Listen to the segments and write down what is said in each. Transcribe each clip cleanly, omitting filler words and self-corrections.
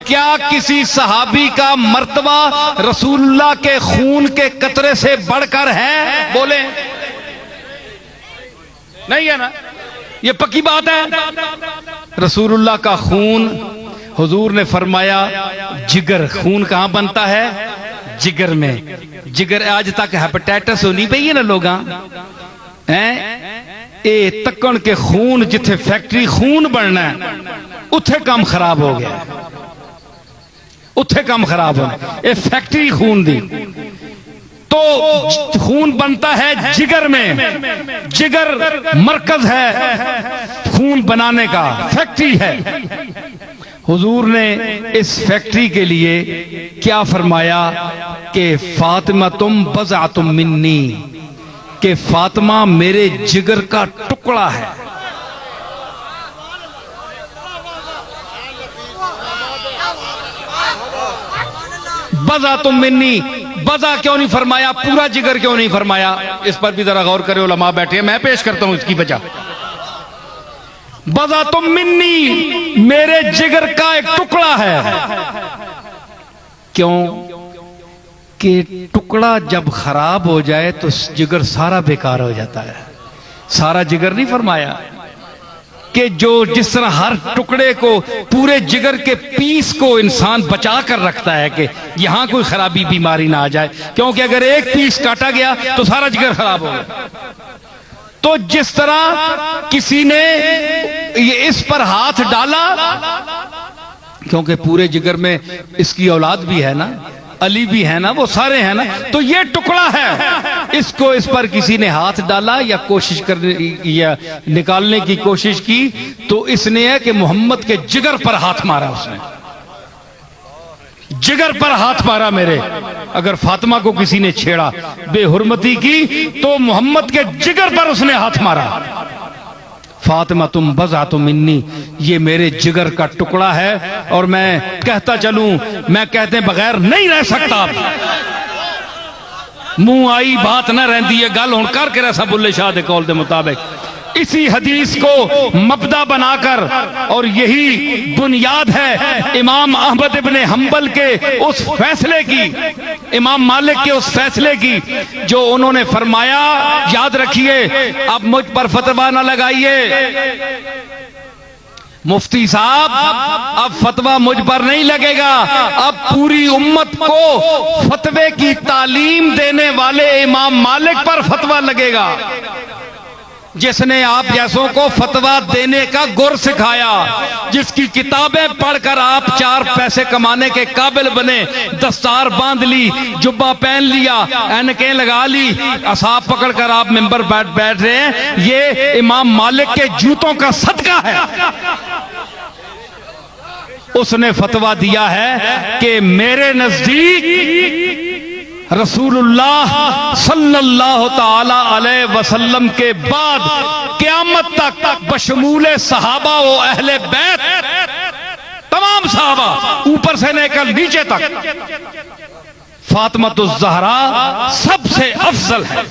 کیا کسی صحابی کا مرتبہ رسول اللہ کے خون کے قطرے سے بڑھ کر ہے؟ بولیں نہیں ہے نا، یہ پکی بات ہے۔ رسول اللہ کا خون، حضور نے فرمایا جگر، خون کہاں بنتا ہے؟ جگر میں۔ جگر آج تک ہیپیٹائٹس ہونی پئی ہے نا لوگاں اے تکن کے خون جتھے فیکٹری خون بننا ہے اتھے کام خراب ہو گیا، اتھے کام خراب ہو گیا، اے فیکٹری خون دی۔ تو خون بنتا ہے جگر میں، جگر مرکز ہے خون بنانے کا، فیکٹری ہے۔ حضور نے اس فیکٹری کے لیے کیا فرمایا کہ فاطمہ تم بضعۃ منی، کہ فاطمہ میرے جگر کا ٹکڑا ہے۔ بضعۃ منی، بضع کیوں نہیں فرمایا؟ پورا جگر کیوں نہیں فرمایا؟ اس پر بھی ذرا غور کرے علماء بیٹھے ہیں، میں پیش کرتا ہوں اس کی وجہ۔ بضعۃ منی، میرے جگر کا ایک ٹکڑا ہے۔ کیوں کہ ٹکڑا جب خراب ہو جائے تو جگر سارا بیکار ہو جاتا ہے۔ سارا جگر نہیں فرمایا کہ جو جس طرح ہر ٹکڑے کو، پورے جگر کے پیس کو انسان بچا کر رکھتا ہے کہ یہاں کوئی خرابی بیماری نہ آ جائے، کیونکہ اگر ایک پیس کاٹا گیا تو سارا جگر خراب ہو گیا۔ تو جس طرح کسی نے اس پر ہاتھ ڈالا، کیونکہ پورے جگر میں اس کی اولاد بھی ہے نا، علی بھی ہے نا، وہ سارے ہیں نا، تو یہ ٹکڑا ہے، اس کو اس پر کسی نے ہاتھ ڈالا یا کوشش کرنے یا نکالنے کی کوشش کی تو اس نے ہے کہ محمد کے جگر پر ہاتھ مارا، اس نے جگر پر ہاتھ مارا میرے۔ اگر فاطمہ کو کسی نے چھیڑا، بے حرمتی کی، تو محمد کے جگر پر اس نے ہاتھ مارا۔ فاطمہ تم بضعۃ منی، یہ میرے جگر کا ٹکڑا ہے، اور میں کہتا چلوں، میں کہتے بغیر نہیں رہ سکتا۔ منہ آئی بات نہ رہندی ہے، گل ہن کر کے رسا بلے شاہ دے قول دے مطابق۔ اسی حدیث کو مبدا بنا کر، اور یہی بنیاد ہے امام احمد ابن حنبل کے اس فیصلے کی، امام مالک کے اس فیصلے کی، جو انہوں نے فرمایا، یاد رکھیے اب مجھ پر فتویٰ نہ لگائیے مفتی صاحب، اب فتویٰ مجھ پر نہیں لگے گا، اب پوری امت کو فتوے کی تعلیم دینے والے امام مالک پر فتویٰ لگے گا، جس نے آپ جیسوں کو فتویٰ دینے کا گر سکھایا، جس کی کتابیں پڑھ کر آپ 4 پیسے کمانے کے قابل بنے، دستار باندھ لی، جبہ پہن لیا، اینکیں لگا لی، اصحاب پکڑ کر آپ ممبر بیٹھ رہے ہیں، یہ امام مالک کے جوتوں کا صدقہ ہے۔ اس نے فتویٰ دیا ہے کہ میرے نزدیک رسول اللہ صلی اللہ تعالی علیہ وسلم کے بعد قیامت تک بشمول صحابہ و اہل بیت، تمام صحابہ اوپر سے لے کر نیچے تک، فاطمۃ الزہرا سب سے افضل ہے۔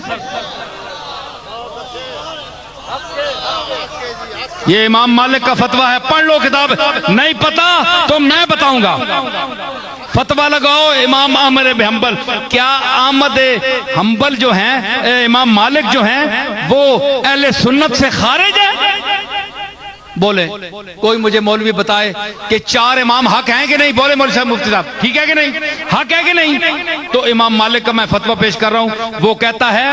یہ امام مالک کا فتویٰ ہے، پڑھ لو کتاب، نہیں پتا تو میں بتاؤں گا۔ فتویٰ لگاؤ امام احمد بن حنبل۔ کیا احمد حنبل جو ہیں، امام مالک جو ہیں، وہ اہل سنت سے خارج ہے؟ بولے کوئی مجھے مولوی بتائے کہ 4 امام حق ہیں کہ نہیں؟ بولے مولوی صاحب، مفتی صاحب، ٹھیک ہے کہ نہیں؟ حق ہے کہ نہیں؟ تو امام مالک کا میں فتویٰ پیش کر رہا ہوں، وہ کہتا ہے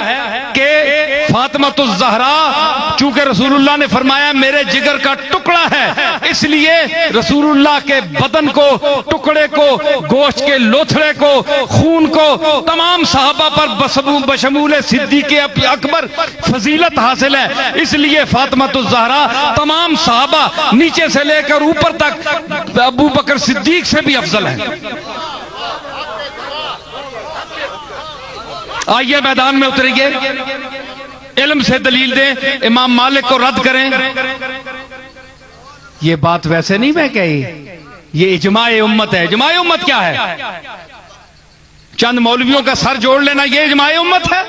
کہ فاطمۃ الزہرا چونکہ رسول اللہ نے فرمایا میرے جگر کا ٹکڑا ہے، اس لیے رسول اللہ کے بدن کو، ٹکڑے کو، گوشت کے لوتھڑے کو، خون کو تمام صحابہ پر بشمول صدیق اکبر فضیلت حاصل ہے، اس لیے فاطمۃ الزہرا تمام صحابہ نیچے سے لے کر اوپر تک ابو بکر صدیق سے بھی افضل ہے۔ آئیے میدان میں اتریے، علم سے دلیل دیں، امام مالک کو رد کریں۔ یہ بات ویسے نہیں میں کہی، یہ اجماع امت ہے۔ اجماع امت کیا ہے؟ چند مولویوں کا سر جوڑ لینا یہ اجماع امت ہے؟